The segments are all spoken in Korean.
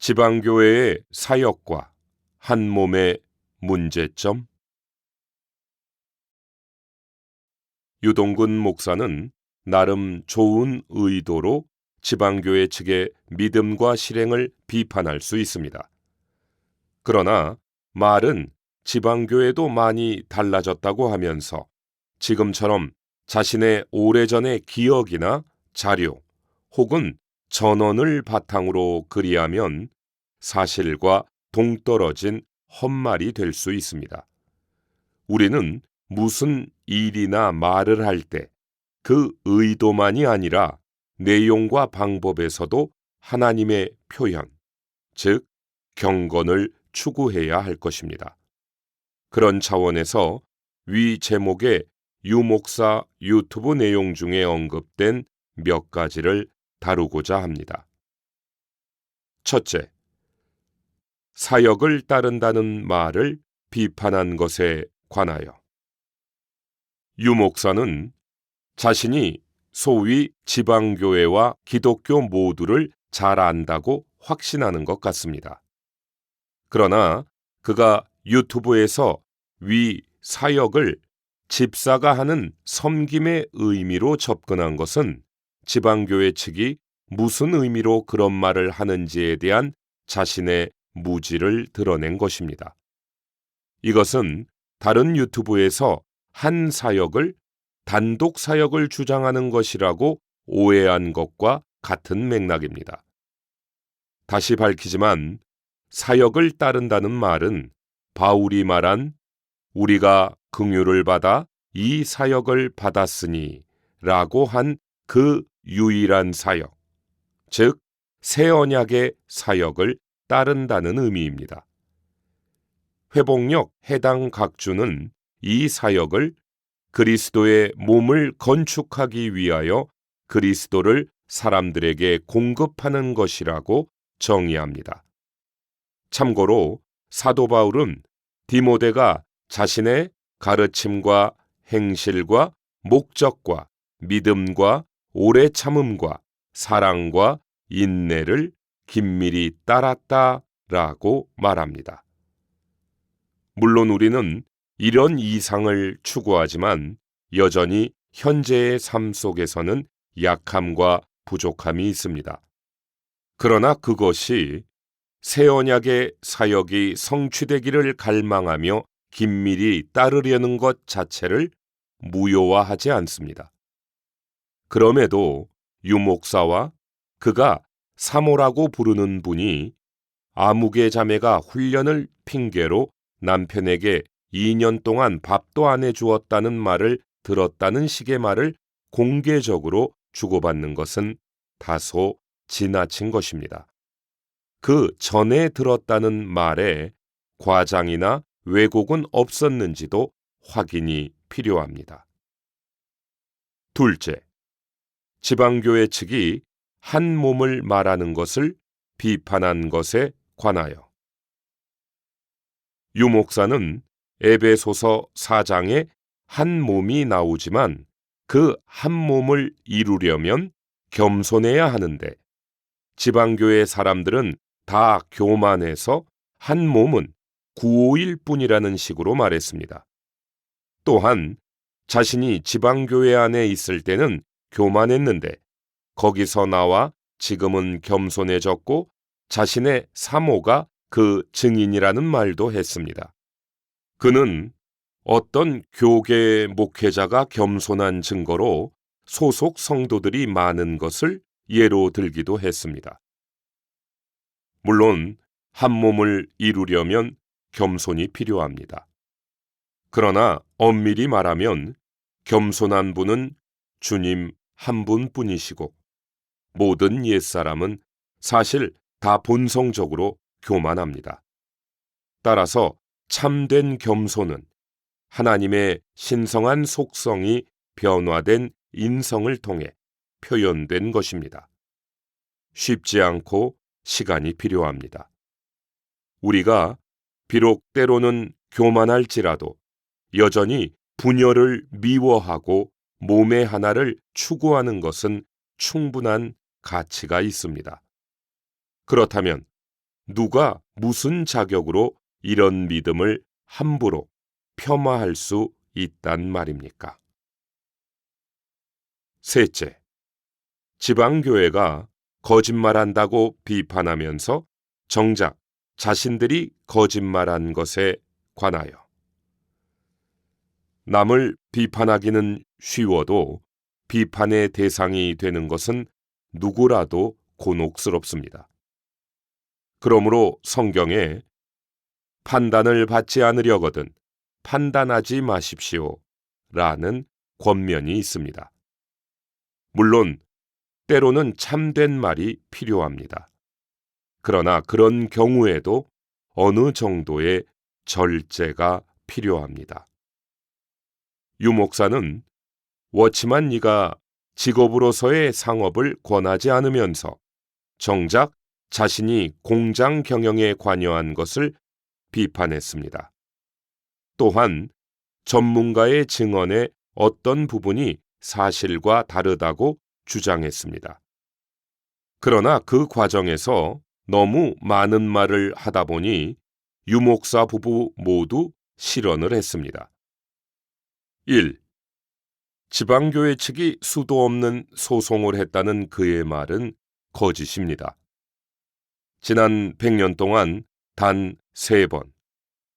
지방교회의 사역과 한 몸의 문제점. 유동근 목사는 나름 좋은 의도로 지방교회 측의 믿음과 실행을 비판할 수 있습니다. 그러나 말은 지방교회도 많이 달라졌다고 하면서 지금처럼 자신의 오래전의 기억이나 자료 혹은 전언을 바탕으로 그리하면 사실과 동떨어진 헛말이 될 수 있습니다. 우리는 무슨 일이나 말을 할 때 그 의도만이 아니라 내용과 방법에서도 하나님의 표현, 즉 경건을 추구해야 할 것입니다. 그런 차원에서 위 제목의 유 목사 유튜브 내용 중에 언급된 몇 가지를 다루고자 합니다. 첫째, 사역을 따른다는 말을 비판한 것에 관하여. 유 목사는 자신이 소위 지방교회와 기독교 모두를 잘 안다고 확신하는 것 같습니다. 그러나 그가 유튜브에서 위 사역을 집사가 하는 섬김의 의미로 접근한 것은 지방교회 측이 무슨 의미로 그런 말을 하는지에 대한 자신의 무지를 드러낸 것입니다. 이것은 다른 유튜브에서 한 사역을 단독 사역을 주장하는 것이라고 오해한 것과 같은 맥락입니다. 다시 밝히지만 사역을 따른다는 말은 바울이 말한 우리가 긍휼을 받아 이 사역을 받았으니 라고 한 그 유일한 사역, 즉 새 언약의 사역을 따른다는 의미입니다. 회복력 해당 각주는 이 사역을 그리스도의 몸을 건축하기 위하여 그리스도를 사람들에게 공급하는 것이라고 정의합니다. 참고로 사도 바울은 디모데가 자신의 가르침과 행실과 목적과 믿음과 오래 참음과 사랑과 인내를 긴밀히 따랐다라고 말합니다. 물론 우리는 이런 이상을 추구하지만 여전히 현재의 삶 속에서는 약함과 부족함이 있습니다. 그러나 그것이 새 언약의 사역이 성취되기를 갈망하며 긴밀히 따르려는 것 자체를 무효화하지 않습니다. 그럼에도 유 목사와 그가 사모라고 부르는 분이 아무개 자매가 훈련을 핑계로 남편에게 2년 동안 밥도 안 해주었다는 말을 들었다는 식의 말을 공개적으로 주고받는 것은 다소 지나친 것입니다. 그 전에 들었다는 말에 과장이나 왜곡은 없었는지도 확인이 필요합니다. 둘째, 지방교회 측이 한 몸을 말하는 것을 비판한 것에 관하여. 유 목사는 에베소서 4장에 한 몸이 나오지만 그 한 몸을 이루려면 겸손해야 하는데 지방교회 사람들은 다 교만해서 한 몸은 구호일 뿐이라는 식으로 말했습니다. 또한 자신이 지방교회 안에 있을 때는 교만했는데 거기서 나와 지금은 겸손해졌고 자신의 사모가 그 증인이라는 말도 했습니다. 그는 어떤 교계 목회자가 겸손한 증거로 소속 성도들이 많은 것을 예로 들기도 했습니다. 물론 한 몸을 이루려면 겸손이 필요합니다. 그러나 엄밀히 말하면 겸손한 분은 주님 한 분뿐이시고 모든 옛사람은 사실 다 본성적으로 교만합니다. 따라서 참된 겸손은 하나님의 신성한 속성이 변화된 인성을 통해 표현된 것입니다. 쉽지 않고 시간이 필요합니다. 우리가 비록 때로는 교만할지라도 여전히 분열을 미워하고 몸의 하나를 추구하는 것은 충분한 가치가 있습니다. 그렇다면 누가 무슨 자격으로 이런 믿음을 함부로 폄하할 수 있단 말입니까? 셋째, 지방교회가 거짓말한다고 비판하면서 정작 자신들이 거짓말한 것에 관하여 남을 비판하기는 쉬워도 비판의 대상이 되는 것은 누구라도 곤혹스럽습니다. 그러므로 성경에 판단을 받지 않으려거든 판단하지 마십시오 라는 권면이 있습니다. 물론 때로는 참된 말이 필요합니다. 그러나 그런 경우에도 어느 정도의 절제가 필요합니다. 유 목사는 워치만 네가 직업으로서의 상업을 권하지 않으면서 정작 자신이 공장 경영에 관여한 것을 비판했습니다. 또한 전문가의 증언의 어떤 부분이 사실과 다르다고 주장했습니다. 그러나 그 과정에서 너무 많은 말을 하다 보니 유 목사 부부 모두 실언을 했습니다. 1. 지방교회 측이 수도 없는 소송을 했다는 그의 말은 거짓입니다. 지난 100년 동안 단 3번,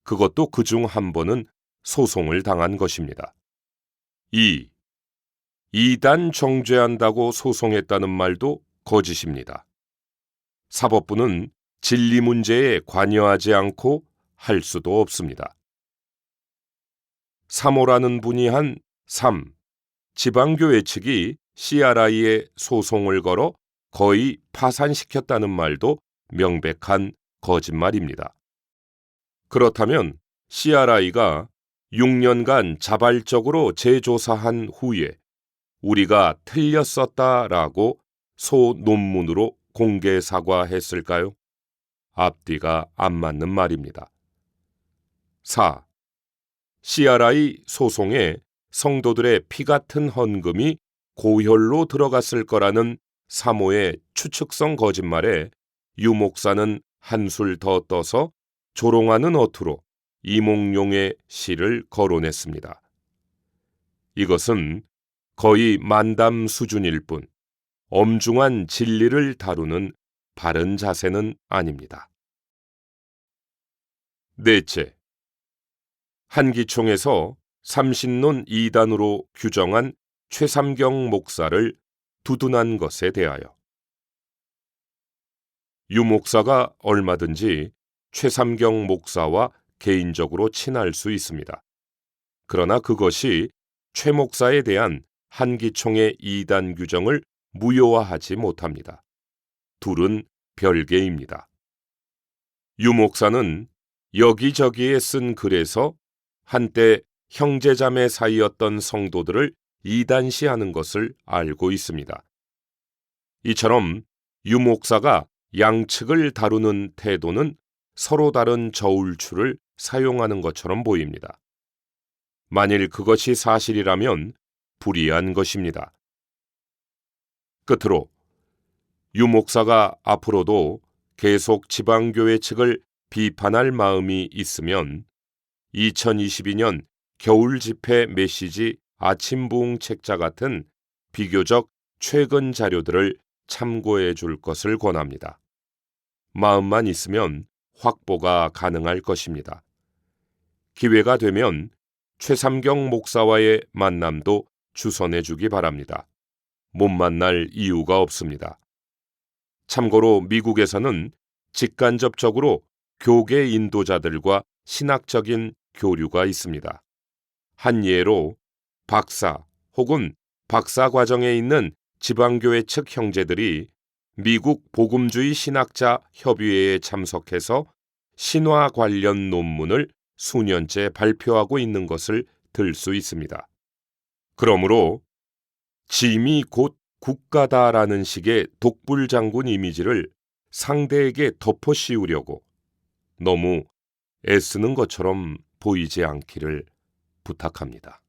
그것도 그중 한 번은 소송을 당한 것입니다. 2. 이단 정죄한다고 소송했다는 말도 거짓입니다. 사법부는 진리 문제에 관여하지 않고 할 수도 없습니다. 3호라는 분이 한 3. 지방교회 측이 CRI에 소송을 걸어 거의 파산시켰다는 말도 명백한 거짓말입니다. 그렇다면 CRI가 6년간 자발적으로 재조사한 후에 우리가 틀렸었다라고 소논문으로 공개 사과했을까요? 앞뒤가 안 맞는 말입니다. 4. CRI 소송에 성도들의 피 같은 헌금이 고혈로 들어갔을 거라는 사모의 추측성 거짓말에 유 목사는 한술 더 떠서 조롱하는 어투로 이몽룡의 시를 거론했습니다. 이것은 거의 만담 수준일 뿐 엄중한 진리를 다루는 바른 자세는 아닙니다. 넷째, 한기총에서 삼신론 2단으로 규정한 최삼경 목사를 두둔한 것에 대하여 유 목사가 얼마든지 최삼경 목사와 개인적으로 친할 수 있습니다. 그러나 그것이 최 목사에 대한 한기총의 2단 규정을 무효화하지 못합니다. 둘은 별개입니다. 유 목사는 여기저기에 쓴 글에서 한때 형제자매 사이였던 성도들을 이단시하는 것을 알고 있습니다. 이처럼 유 목사가 양측을 다루는 태도는 서로 다른 저울추를 사용하는 것처럼 보입니다. 만일 그것이 사실이라면 불의한 것입니다. 끝으로 유 목사가 앞으로도 계속 지방교회 측을 비판할 마음이 있으면 2022년 겨울 집회 메시지 아침 부흥 책자 같은 비교적 최근 자료들을 참고해 줄 것을 권합니다. 마음만 있으면 확보가 가능할 것입니다. 기회가 되면 최삼경 목사와의 만남도 주선해 주기 바랍니다. 못 만날 이유가 없습니다. 참고로 미국에서는 직간접적으로 교계 인도자들과 신학적인 교류가 있습니다. 한 예로 박사 혹은 박사 과정에 있는 지방교회 측 형제들이 미국 복음주의 신학자 협의회에 참석해서 신화 관련 논문을 수년째 발표하고 있는 것을 들 수 있습니다. 그러므로 짐이 곧 국가다라는 식의 독불장군 이미지를 상대에게 덮어씌우려고 너무 애쓰는 것처럼 보이지 않기를 부탁합니다.